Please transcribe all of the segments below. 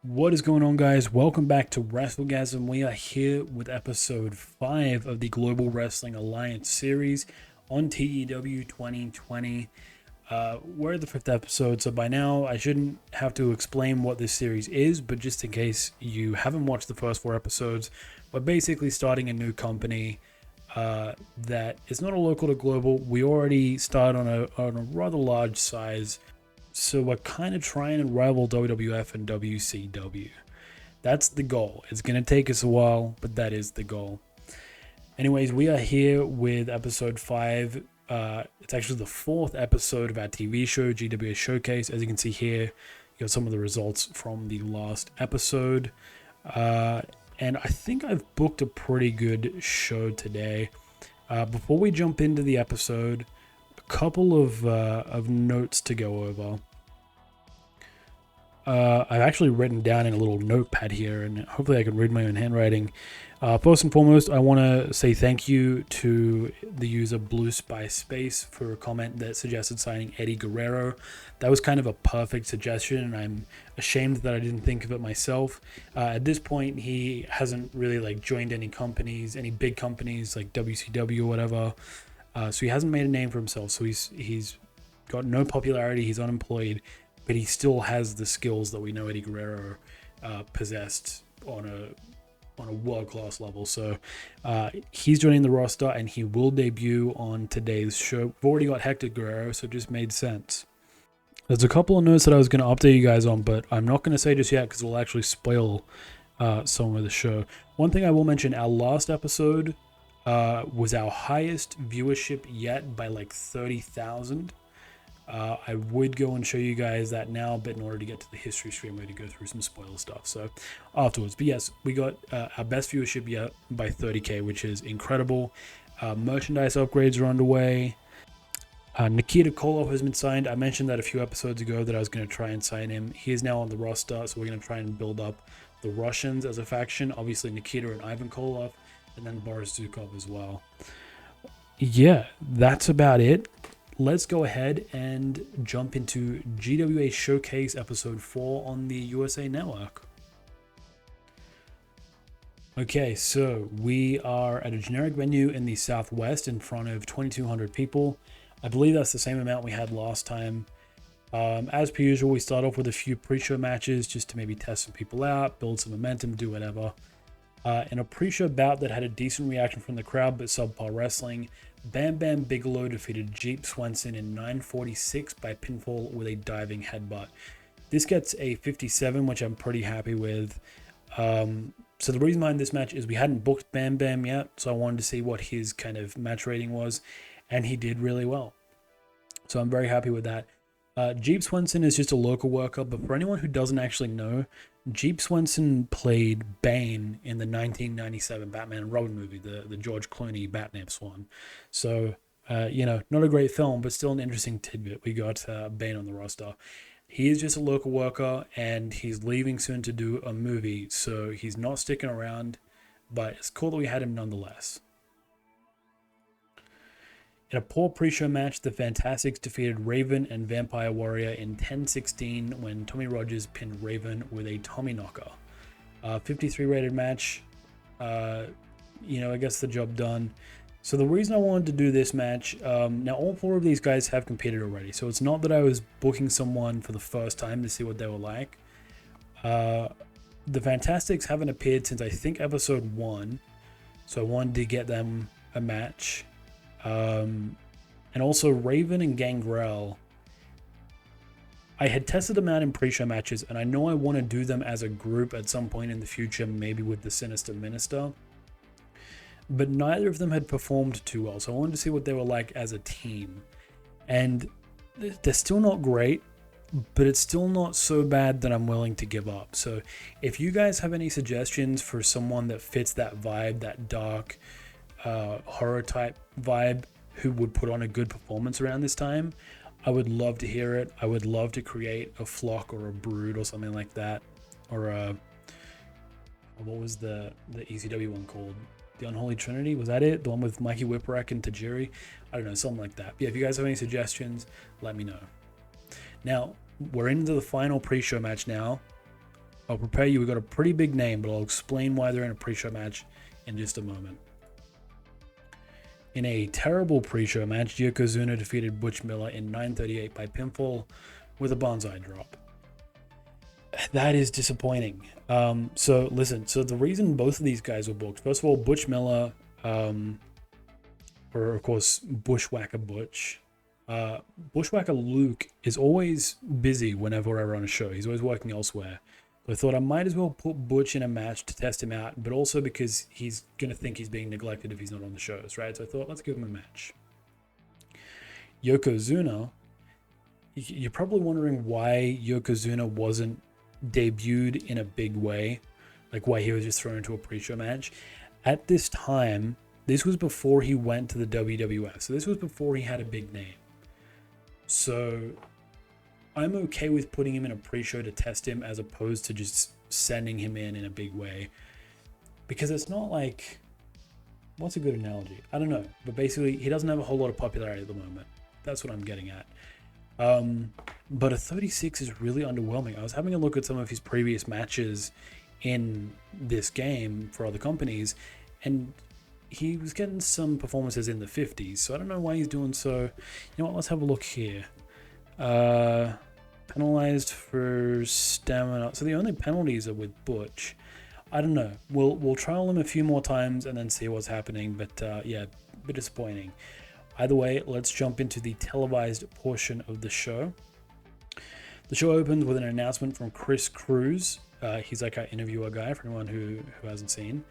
What is going on, guys? Welcome back to WrestleGasm. We are here with episode 5 of the Global Wrestling Alliance series on TEW 2020. We're at the 5th episode, so by now I shouldn't have to explain what this series is, but just in case you haven't watched the first 4 episodes, we're basically starting a new company that is not a local to global. We already started on a rather large size, so we're kind of trying to rival WWF and WCW. That's the goal. It's going to take us a while, but that is the goal. Anyways, we are here with episode 5. It's actually the 4th episode of our TV show, GWA Showcase. As you can see here, you got some of the results from the last episode. And I think I've booked a pretty good show today. Before we jump into the episode, couple of notes to go over. I've actually written down in a little notepad here, and hopefully I can read my own handwriting. First and foremost, I want to say thank you to the user Blue Spy Space for a comment that suggested signing Eddie Guerrero. That was kind of a perfect suggestion, and I'm ashamed that I didn't think of it myself. At this point, he hasn't really joined any companies, any big companies like WCW or whatever. So he hasn't made a name for himself. So he's got no popularity. He's unemployed, but he still has the skills that we know Eddie Guerrero possessed on a world-class level. So he's joining the roster, and he will debut on today's show. We've already got Hector Guerrero, so it just made sense. There's a couple of notes that I was going to update you guys on, but I'm not going to say just yet because it'll actually spoil some of the show. One thing I will mention, our last episode was our highest viewership yet by 30,000. I would go and show you guys that now, but in order to get to the history stream, we had to go through some spoiler stuff. So afterwards, but yes, we got our best viewership yet by 30k, which is incredible. Merchandise upgrades are underway. Nikita Koloff has been signed. I mentioned that a few episodes ago that I was going to try and sign him. He is now on the roster, so we're going to try and build up the Russians as a faction. Obviously, Nikita and Ivan Koloff, and then Boris Zukov as well. Yeah, that's about it. Let's go ahead and jump into GWA Showcase episode 4 on the USA Network. Okay, so we are at a generic venue in the Southwest in front of 2,200 people. I believe that's the same amount we had last time. As per usual, we start off with a few pre-show matches just to maybe test some people out, build some momentum, do whatever. In a pre-show bout that had a decent reaction from the crowd but subpar wrestling, Bam Bam Bigelow defeated Jeep Swenson in 9:46 by pinfall with a diving headbutt. This gets a 57, which I'm pretty happy with. So the reason behind this match is we hadn't booked Bam Bam yet, so I wanted to see what his kind of match rating was, and he did really well. So I'm very happy with that. Jeep Swenson is just a local worker, but for anyone who doesn't actually know, Jeep Swenson played Bane in the 1997 Batman and Robin movie, the George Clooney Batman one. So, not a great film, but still an interesting tidbit. We got Bane on the roster. He is just a local worker, and he's leaving soon to do a movie, so he's not sticking around, but it's cool that we had him nonetheless. In a poor pre-show match, the Fantastics defeated Raven and Vampire Warrior in 10:16 when Tommy Rogers pinned Raven with a Tommy Knocker. 53 rated match. I guess the job done. So the reason I wanted to do this match, now all 4 of these guys have competed already, so it's not that I was booking someone for the first time to see what they were like. The Fantastics haven't appeared since I think episode 1, so I wanted to get them a match. And also Raven and Gangrel, I had tested them out in pre-show matches, and I know I want to do them as a group at some point in the future, maybe with the Sinister Minister, but neither of them had performed too well, so I wanted to see what they were like as a team, and they're still not great, but it's still not so bad that I'm willing to give up. So if you guys have any suggestions for someone that fits that vibe, that dark horror type vibe, who would put on a good performance around this time, I would love to hear it. I would love to create a flock or a brood or something like that, or what was the ECW one called? The Unholy Trinity, was that it? The one with Mikey Whipwreck and Tajiri? I don't know, something like that. But yeah, if you guys have any suggestions, let me know. Now we're into the final pre-show match now. I'll prepare you. We've got a pretty big name, but I'll explain why they're in a pre-show match in just a moment. In a terrible pre-show match, Yokozuna defeated Butch Miller in 9:38 by pinfall with a bonsai drop. That is disappointing. So listen, so the reason both of these guys were booked, first of all, Butch Miller, or of course Bushwhacker Butch, Bushwhacker Luke is always busy whenever we're on a show. He's always working elsewhere. So I thought I might as well put Butch in a match to test him out, but also because he's going to think he's being neglected if he's not on the shows, right? So I thought, let's give him a match. Yokozuna, you're probably wondering why Yokozuna wasn't debuted in a big way, like why he was just thrown into a pre-show match. At this time, this was before he went to the WWF, so this was before he had a big name. So I'm okay with putting him in a pre-show to test him as opposed to just sending him in a big way, because it's not like, what's a good analogy? I don't know, but basically he doesn't have a whole lot of popularity at the moment. That's what I'm getting at. But a 36 is really underwhelming. I was having a look at some of his previous matches in this game for other companies, and he was getting some performances in the 50s, so I don't know why he's doing so. You know what, let's have a look here. Penalized for stamina. So the only penalties are with Butch. I don't know. We'll trial him a few more times and then see what's happening, but yeah, a bit disappointing. Either way, let's jump into the televised portion of the show. The show opens with an announcement from Chris Cruz. He's like our interviewer guy for anyone who hasn't seen.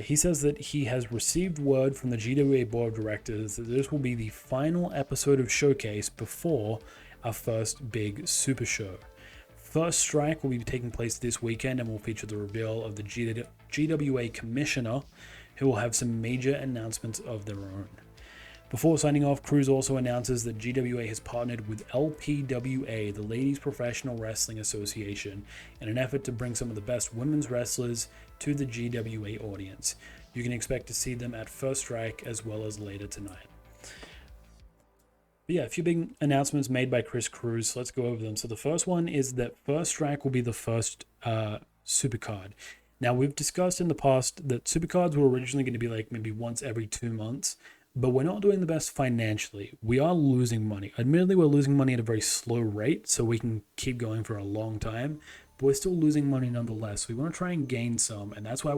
He says that he has received word from the GWA board of directors that this will be the final episode of Showcase before our first big super show. First Strike will be taking place this weekend and will feature the reveal of the GWA commissioner, who will have some major announcements of their own. Before signing off, Cruz also announces that GWA has partnered with LPWA, the Ladies Professional Wrestling Association, in an effort to bring some of the best women's wrestlers to the GWA audience. You can expect to see them at First Strike as well as later tonight. But yeah, a few big announcements made by Chris Cruz. So let's go over them. So the first one is that First Strike will be the first supercard. Now, we've discussed in the past that supercards were originally going to be like maybe once every 2 months, but we're not doing the best financially. We are losing money. Admittedly, we're losing money at a very slow rate, so we can keep going for a long time, but we're still losing money nonetheless. So we want to try and gain some, and that's why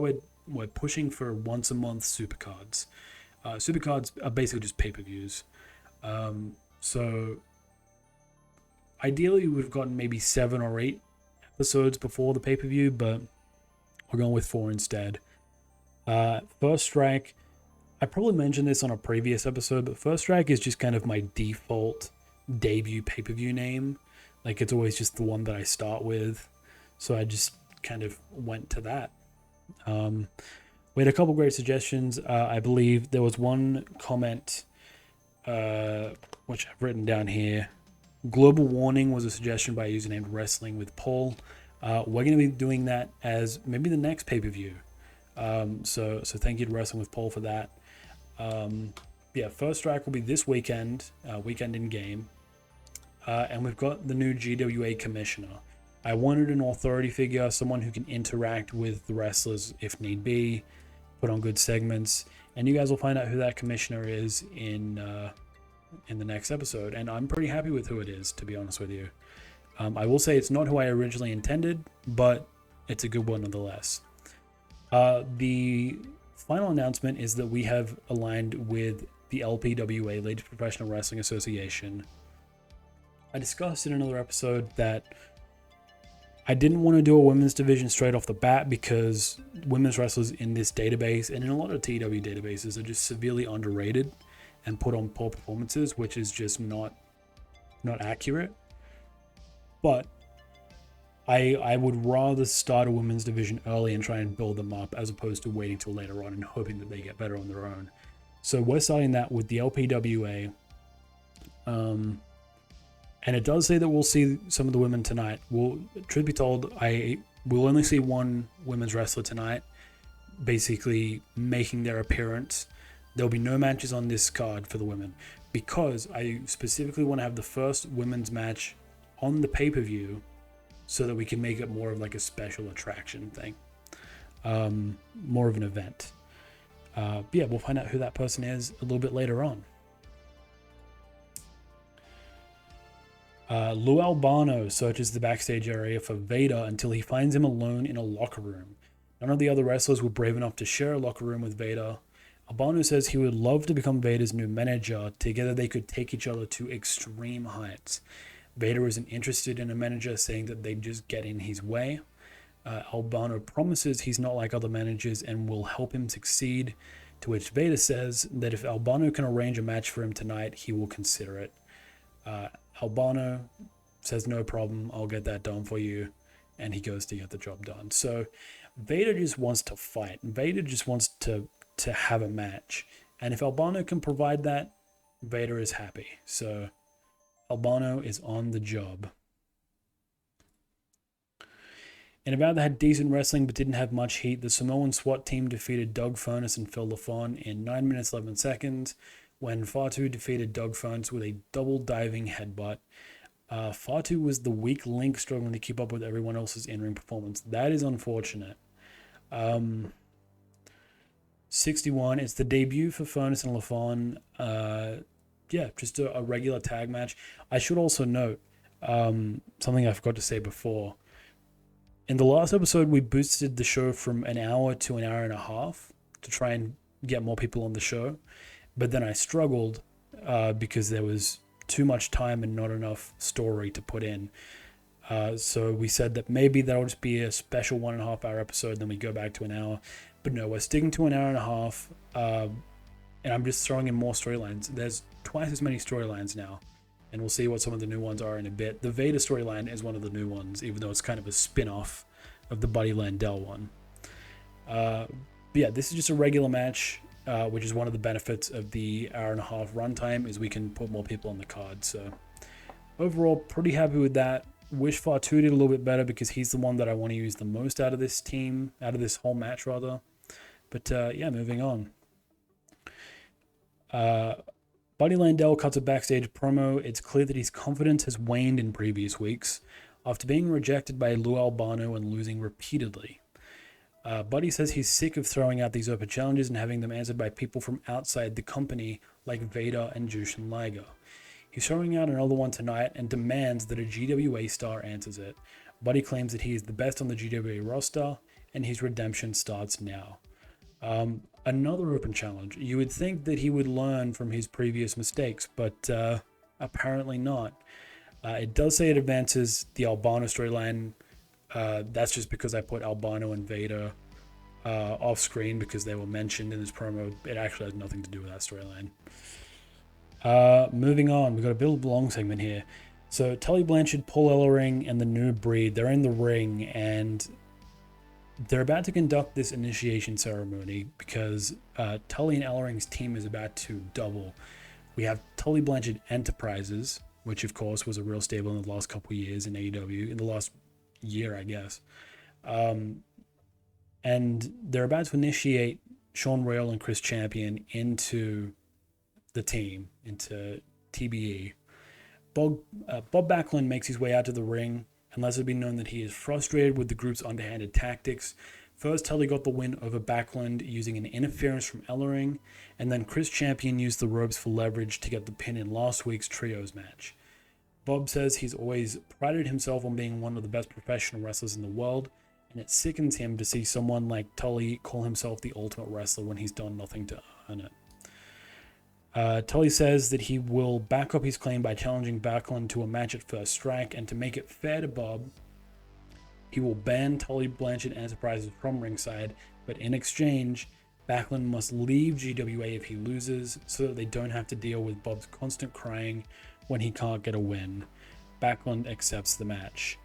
we're pushing for once a month supercards. Supercards are basically just pay-per-views. So ideally we've gotten maybe 7 or 8 episodes before the pay-per-view, but we're going with 4 instead. First Strike, I probably mentioned this on a previous episode, but First Strike is just kind of my default debut pay-per-view name. Like, it's always just the one that I start with, so I just kind of went to that. We had a couple great suggestions. I believe there was one comment which I've written down here. Global Warning was a suggestion by a user named Wrestling with Paul. We're going to be doing that as maybe the next pay-per-view. So thank you to Wrestling with Paul for that. Yeah, First Strike will be this weekend, weekend in game. And we've got the new GWA commissioner. I wanted an authority figure, someone who can interact with the wrestlers if need be, put on good segments, and you guys will find out who that commissioner is in the next episode. And I'm pretty happy with who it is, to be honest with you. I will say it's not who I originally intended, but it's a good one nonetheless. The final announcement is that we have aligned with the LPWA, Ladies Professional Wrestling Association. I discussed in another episode that I didn't want to do a women's division straight off the bat because women's wrestlers in this database and in a lot of TEW databases are just severely underrated and put on poor performances, which is just not accurate. But I would rather start a women's division early and try and build them up as opposed to waiting till later on and hoping that they get better on their own. So we're starting that with the LPWA. And it does say that we'll see some of the women tonight. Truth be told, we'll only see one women's wrestler tonight, basically making their appearance. There'll be no matches on this card for the women because I specifically want to have the first women's match on the pay-per-view so that we can make it more of like a special attraction thing, more of an event. Yeah, we'll find out who that person is a little bit later on. Lou Albano searches the backstage area for Vader until he finds him alone in a locker room. None of the other wrestlers were brave enough to share a locker room with Vader. Albano says he would love to become Vader's new manager. Together they could take each other to extreme heights. Vader isn't interested in a manager, saying that they'd just get in his way. Albano promises he's not like other managers and will help him succeed, to which Vader says that if Albano can arrange a match for him tonight, he will consider it. Albano says, no problem, I'll get that done for you, and he goes to get the job done. So Vader just wants to fight. Vader just wants to have a match. And if Albano can provide that, Vader is happy. So Albano is on the job. In a bout that had decent wrestling but didn't have much heat, the Samoan SWAT team defeated Doug Furnas and Phil LaFon in 9 minutes 11 seconds, when Fatu defeated Doug Furnas with a double diving headbutt. Fatu was the weak link, struggling to keep up with everyone else's in-ring performance. That is unfortunate. 61, it's the debut for Furnas and LaFon. Yeah, just a regular tag match. I should also note something I forgot to say before. In the last episode, we boosted the show from an hour to an hour and a half to try and get more people on the show. But then I struggled because there was too much time and not enough story to put in. So we said that maybe that'll just be a special 1.5 hour episode, then we go back to an hour. But no, we're sticking to an hour and a half. And I'm just throwing in more storylines. There's twice as many storylines now. And we'll see what some of the new ones are in a bit. The Vader storyline is one of the new ones, even though it's kind of a spin-off of the Buddy Landel one. But yeah, this is just a regular match, which is one of the benefits of the hour and a half runtime, is we can put more people on the card. So overall, pretty happy with that. Wish Fatu did a little bit better because he's the one that I want to use the most out of this team, out of this whole match rather. But yeah, moving on. Buddy Landel cuts a backstage promo. It's clear that his confidence has waned in previous weeks after being rejected by Lou Albano and losing repeatedly. Buddy says he's sick of throwing out these open challenges and having them answered by people from outside the company like Vader and Jushin Liger. He's throwing out another one tonight and demands that a GWA star answers it. Buddy claims that he is the best on the GWA roster and his redemption starts now. Another open challenge. You would think that he would learn from his previous mistakes, but apparently not. It does say it advances the Albano storyline. That's just because I put Albano and Vader off screen because they were mentioned in this promo. It actually has nothing to do with that storyline. Moving on, we've got a bit of a long segment here. So Tully Blanchard, Paul Ellering, and the New Breed, they're in the ring, and they're about to conduct this initiation ceremony because Tully and Ellering's team is about to double. We have Tully Blanchard Enterprises, which of course was a real stable in the last couple of years in AEW, in the last year, I guess. And they're about to initiate Sean Royal and Chris Champion into the team, into TBE. Bob Backlund makes his way out to the ring, and lets it be known that he is frustrated with the group's underhanded tactics. First, Tully got the win over Backlund using an interference from Ellering, and then Chris Champion used the ropes for leverage to get the pin in last week's trios match. Bob says he's always prided himself on being one of the best professional wrestlers in the world, and it sickens him to see someone like Tully call himself the ultimate wrestler when he's done nothing to earn it. Tully says that he will back up his claim by challenging Backlund to a match at First Strike, and to make it fair to Bob, he will ban Tully Blanchard Enterprises from ringside, but in exchange, Backlund must leave GWA if he loses, so that they don't have to deal with Bob's constant crying when he can't get a win. Backlund accepts the match.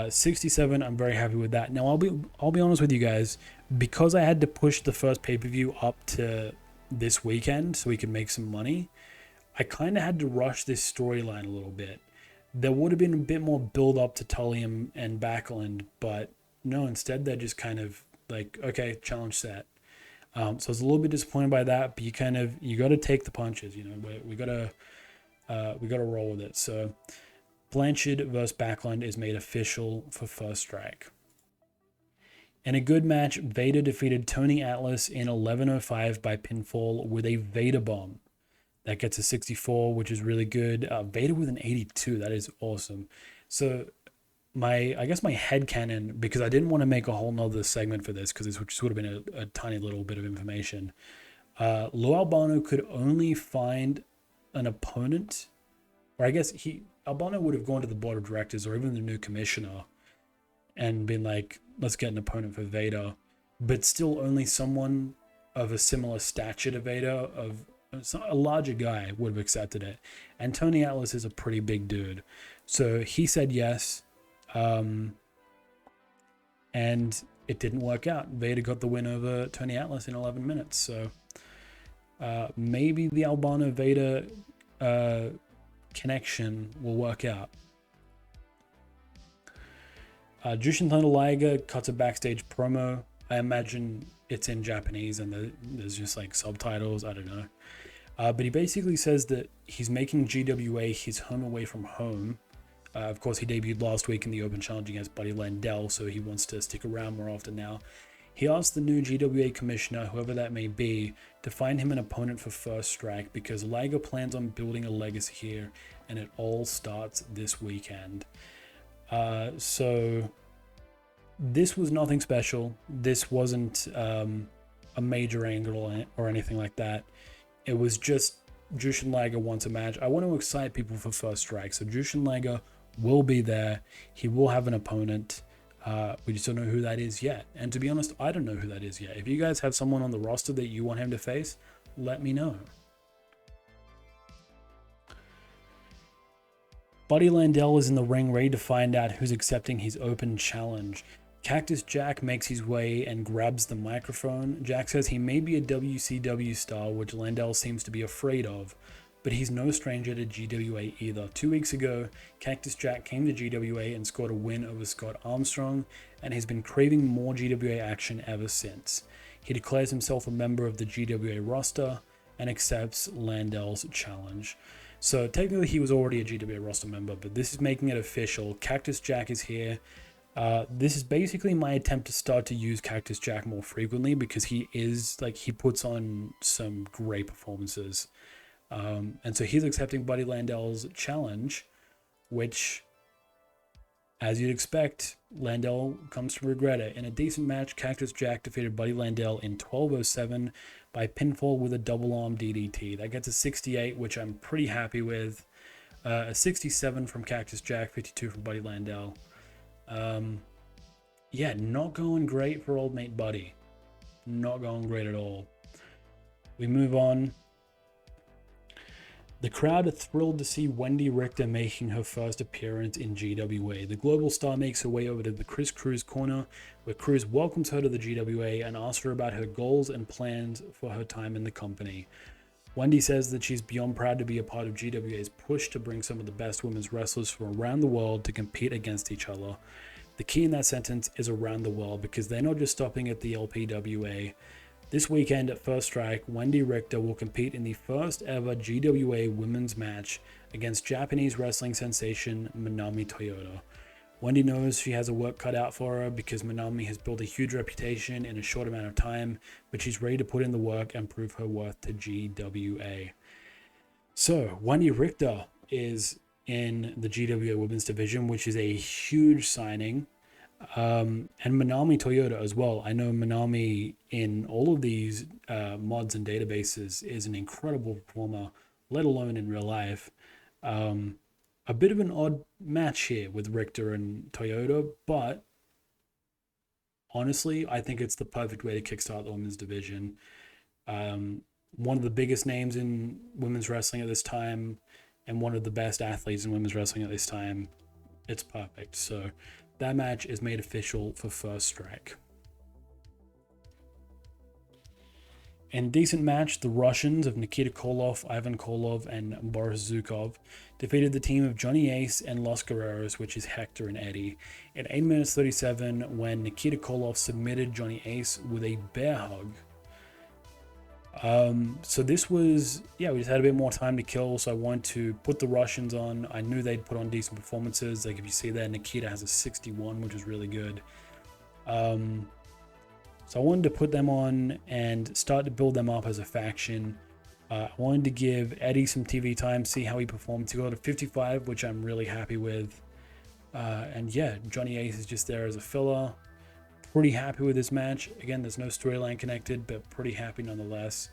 67, I'm very happy with that. Now, I'll be honest with you guys, because I had to push the first pay-per-view up to this weekend so we could make some money, I kind of had to rush this storyline a little bit. There would have been a bit more build up to Tully and Backlund, but no, instead they're just kind of like, okay, challenge set. So I was a little bit disappointed by that, but you got to take the punches, you know. We got to roll with it. So Blanchard vs. Backlund is made official for First Strike. In a good match, Vader defeated Tony Atlas in 11:05 by pinfall with a Vader bomb. That gets a 64, which is really good. Vader with an 82, that is awesome. So I guess my headcanon, because I didn't want to make a whole nother segment for this, because this just would have been a tiny little bit of information. Lou Albano could only find an opponent, or I guess Albano would have gone to the board of directors or even the new commissioner and been like, let's get an opponent for Vader, but still only someone of a similar stature to Vader, of a larger guy, would have accepted it. And Tony Atlas is a pretty big dude. So he said yes, and it didn't work out. Vader got the win over Tony Atlas in 11 minutes. So maybe the Albano Vader connection will work out. Jushin Thunder Liger cuts a backstage promo. I imagine it's in Japanese and there's just like subtitles. I don't know. But he basically says that he's making GWA his home away from home. Of course, he debuted last week in the Open Challenge against Buddy Landel, so he wants to stick around more often now. He asked the new GWA commissioner, whoever that may be, to find him an opponent for First Strike because Liger plans on building a legacy here, and it all starts this weekend. So this was nothing special. This wasn't a major angle or anything like that. It was just Jushin Liger wants a match. I want to excite people for First Strike. So Jushin Liger will be there. He will have an opponent. We just don't know who that is yet. And to be honest, I don't know who that is yet. If you guys have someone on the roster that you want him to face, let me know. Buddy Landel is in the ring ready to find out who's accepting his open challenge. Cactus Jack makes his way and grabs the microphone. Jack says he may be a WCW star, which Landel seems to be afraid of, but he's no stranger to GWA either. 2 weeks ago, Cactus Jack came to GWA and scored a win over Scott Armstrong, and has been craving more GWA action ever since. He declares himself a member of the GWA roster and accepts Landel's challenge. So technically he was already a GWA roster member, but this is making it official. Cactus Jack is here. This is basically my attempt to start to use Cactus Jack more frequently because he puts on some great performances. And so he's accepting Buddy Landel's challenge, which, as you'd expect, Landel comes to regret it. In a decent match, Cactus Jack defeated Buddy Landel in 12:07 by pinfall with a double arm DDT. That gets a 68, which I'm pretty happy with. A 67 from Cactus Jack, 52 from Buddy Landel. Yeah, not going great for old mate Buddy. Not going great at all. We move on. The crowd are thrilled to see Wendy Richter making her first appearance in GWA. The global star makes her way over to the Chris Cruz corner, where Cruz welcomes her to the GWA and asks her about her goals and plans for her time in the company. Wendy says that she's beyond proud to be a part of GWA's push to bring some of the best women's wrestlers from around the world to compete against each other. The key in that sentence is around the world, because they're not just stopping at the LPWA. This weekend at First Strike, Wendy Richter will compete in the first ever GWA women's match against Japanese wrestling sensation Manami Toyota. Wendy knows she has a work cut out for her because Manami has built a huge reputation in a short amount of time, but she's ready to put in the work and prove her worth to GWA. So, Wendy Richter is in the GWA women's division, which is a huge signing. And Manami Toyota as well. I know Manami in all of these mods and databases is an incredible performer, let alone in real life. A bit of an odd match here with Richter and Toyota, but honestly, I think it's the perfect way to kickstart the women's division. One of the biggest names in women's wrestling at this time, and one of the best athletes in women's wrestling at this time. It's perfect. So that match is made official for First Strike. In a decent match, the Russians of Nikita Koloff, Ivan Koloff, and Boris Zukov defeated the team of Johnny Ace and Los Guerreros, which is Hector and Eddie, in 8 minutes 37 when Nikita Koloff submitted Johnny Ace with a bear hug. So this was, yeah, we just had a bit more time to kill, so I wanted to put the Russians on. I knew they'd put on decent performances. Like if you see there, Nikita has a 61, which is really good. So I wanted to put them on and start to build them up as a faction. I wanted to give Eddie some TV time, see how he performed. He got a 55, which I'm really happy with. And yeah, Johnny Ace is just there as a filler. Pretty happy with this match. Again, there's no storyline connected, but pretty happy nonetheless.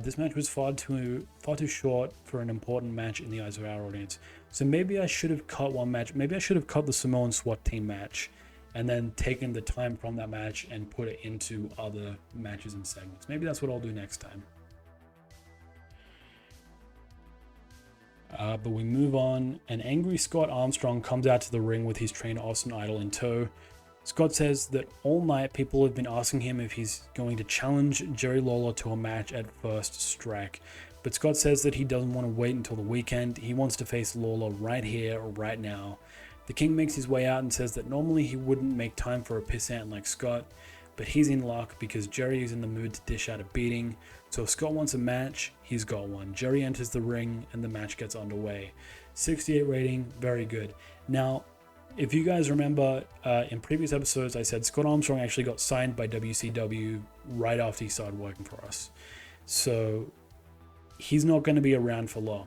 This match was far too short for an important match in the eyes of our audience. So maybe I should have cut one match. Maybe I should have cut the Samoan SWAT team match and then taken the time from that match and put it into other matches and segments. Maybe that's what I'll do next time. But we move on. An angry Scott Armstrong comes out to the ring with his trainer Austin Idol in tow. Scott says that all night people have been asking him if he's going to challenge Jerry Lawler to a match at First Strike. But Scott says that he doesn't want to wait until the weekend. He wants to face Lawler right here or right now. The King makes his way out and says that normally he wouldn't make time for a pissant like Scott, but he's in luck because Jerry is in the mood to dish out a beating. So if Scott wants a match, he's got one. Jerry enters the ring and the match gets underway. 68 rating, very good. Now, if you guys remember, in previous episodes, I said Scott Armstrong actually got signed by WCW right after he started working for us. So he's not going to be around for long.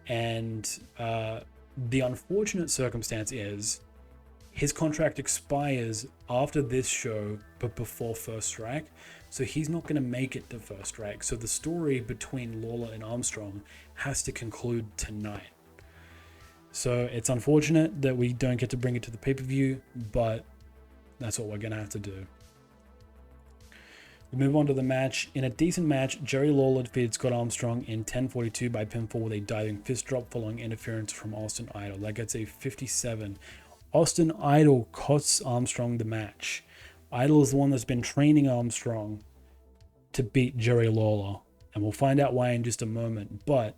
And the unfortunate circumstance is his contract expires after this show, but before First Strike. So he's not going to make it to First Strike. So the story between Lawler and Armstrong has to conclude tonight. So it's unfortunate that we don't get to bring it to the pay-per-view, but that's what we're going to have to do. We move on to the match. In a decent match, Jerry Lawler defeated Scott Armstrong in 10:42 by pinfall with a diving fist drop following interference from Austin Idol. That gets a 57. Austin Idol costs Armstrong the match. Idol is the one that's been training Armstrong to beat Jerry Lawler, and we'll find out why in just a moment, but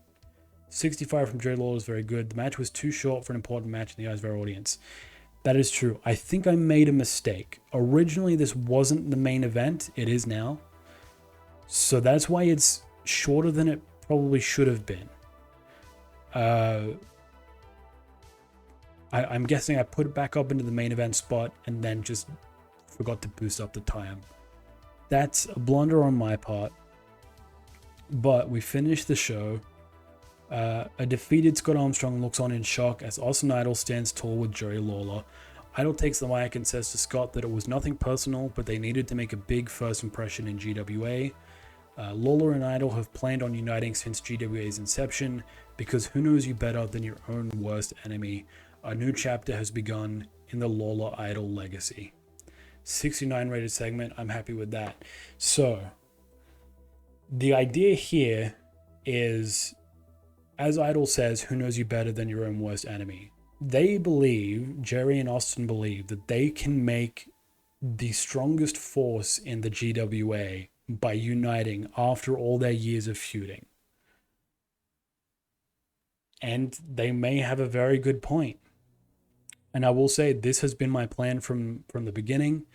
65 from Jerry Lawler is very good. The match was too short for an important match in the eyes of our audience. That is true. I think I made a mistake. Originally, this wasn't the main event. It is now. So that's why it's shorter than it probably should have been. I'm guessing I put it back up into the main event spot and then just forgot to boost up the time. That's a blunder on my part. But we finished the show. A defeated Scott Armstrong looks on in shock as Austin Idol stands tall with Jerry Lawler. Idol takes the mic and says to Scott that it was nothing personal, but they needed to make a big first impression in GWA. Lawler and Idol have planned on uniting since GWA's inception, because who knows you better than your own worst enemy? A new chapter has begun in the Lawler Idol legacy. 69 rated segment, I'm happy with that. So, the idea here is, as Idol says, who knows you better than your own worst enemy? They believe, Jerry and Austin believe, that they can make the strongest force in the GWA by uniting after all their years of feuding. And they may have a very good point. And I will say, this has been my plan from the beginning.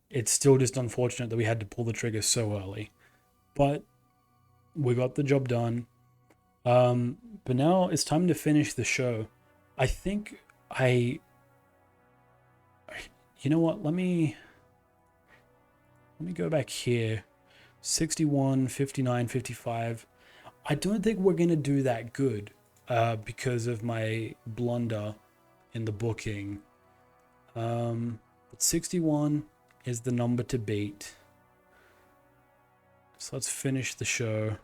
It's still just unfortunate that we had to pull the trigger so early. But we got the job done. But now it's time to finish the show. I think you know what, let me go back here. 61, 59, 55. I don't think we're going to do that good because of my blunder in the booking. But 61 is the number to beat. So let's finish the show.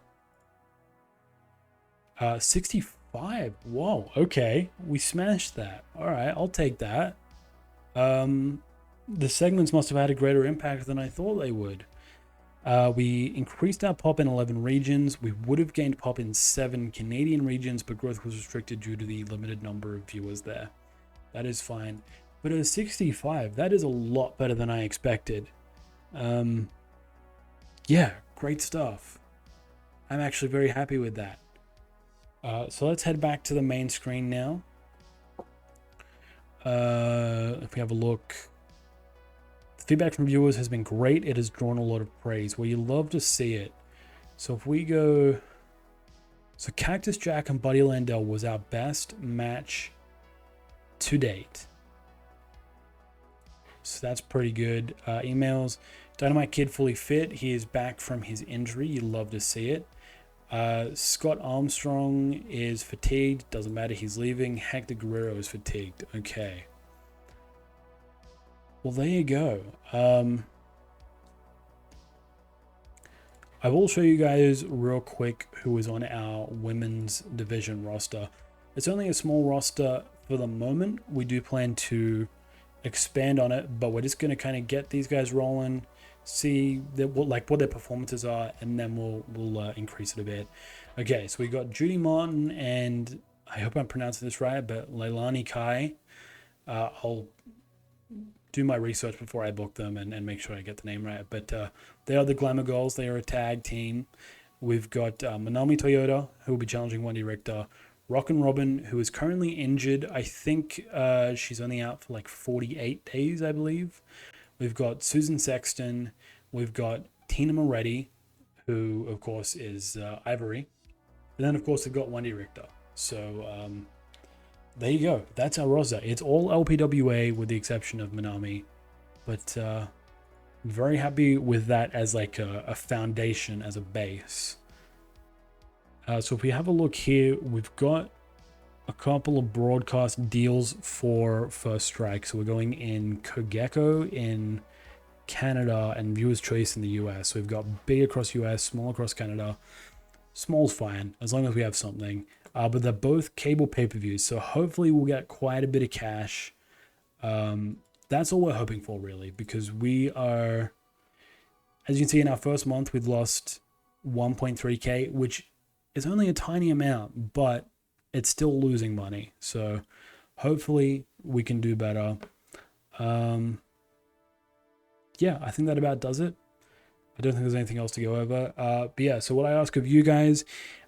65. Whoa, okay. We smashed that. All right, I'll take that. The segments must have had a greater impact than I thought they would. We increased our pop in 11 regions. We would have gained pop in 7 Canadian regions, but growth was restricted due to the limited number of viewers there. That is fine. But at 65, that is a lot better than I expected. Yeah, great stuff. I'm actually very happy with that. So let's head back to the main screen now. If we have a look, Feedback from viewers has been great. It has drawn a lot of praise. Well, you love to see it. So if we go... So Cactus Jack and Buddy Landell was our best match to date. So that's pretty good. Emails. Dynamite Kid fully fit. He is back from his injury. You love to see it. Scott Armstrong is fatigued. Doesn't matter. He's leaving. Hector Guerrero is fatigued. Okay. Well, there you go. I will show you guys real quick who is on our women's division roster. It's only a small roster for the moment. We do plan to expand on it, but we're just going to kind of get these guys rolling, see what their performances are, and then we'll increase it a bit. Okay, so we got Judy Martin and I hope I'm pronouncing this right, but Leilani Kai. I'll do my research before I book them and make sure I get the name right. But they are the Glamour Girls. They are a tag team. We've got Manami Toyota, who will be challenging Wendy Richter. Rockin' Robin, who is currently injured. I think she's only out for like 48 days, I believe. We've got Susan Sexton. We've got Tina Moretti, who, of course, is Ivory. And then, of course, we've got Wendy Richter. So, there you go. That's our roster. It's all LPWA with the exception of Manami. But very happy with that as like a foundation, as a base. So if we have a look here, we've got a couple of broadcast deals for First Strike. So we're going in Kogeko in Canada and Viewer's Choice in the US. So we've got big across US, small across Canada. Small's fine, as long as we have something. But they're both cable pay-per-views, so hopefully we'll get quite a bit of cash. That's all we're hoping for, really, because we are, as you can see, in our first month, we've lost 1.3k, which is only a tiny amount, but it's still losing money. So hopefully we can do better. Yeah, I think that about does it. I don't think there's anything else to go over. But yeah, so what I ask of you guys,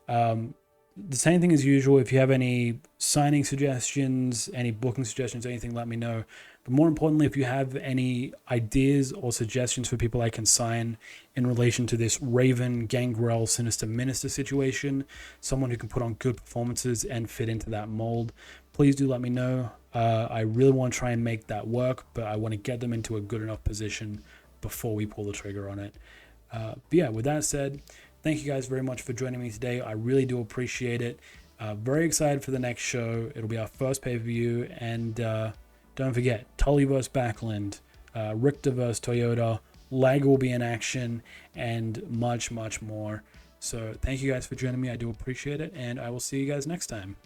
the same thing as usual. If you have any signing suggestions, any booking suggestions, anything, let me know. But more importantly, if you have any ideas or suggestions for people I can sign in relation to this Raven, Gangrel, Sinister Minister situation, someone who can put on good performances and fit into that mold, please do let me know. I really want to try and make that work, but I want to get them into a good enough position before we pull the trigger on it. But yeah, with that said, thank you guys very much for joining me today. I really do appreciate it. Very excited for the next show. It'll be our first pay-per-view. And don't forget, Tully vs. Backlund, Richter vs. Toyota, Lag will be in action, and much, much more. So thank you guys for joining me. I do appreciate it. And I will see you guys next time.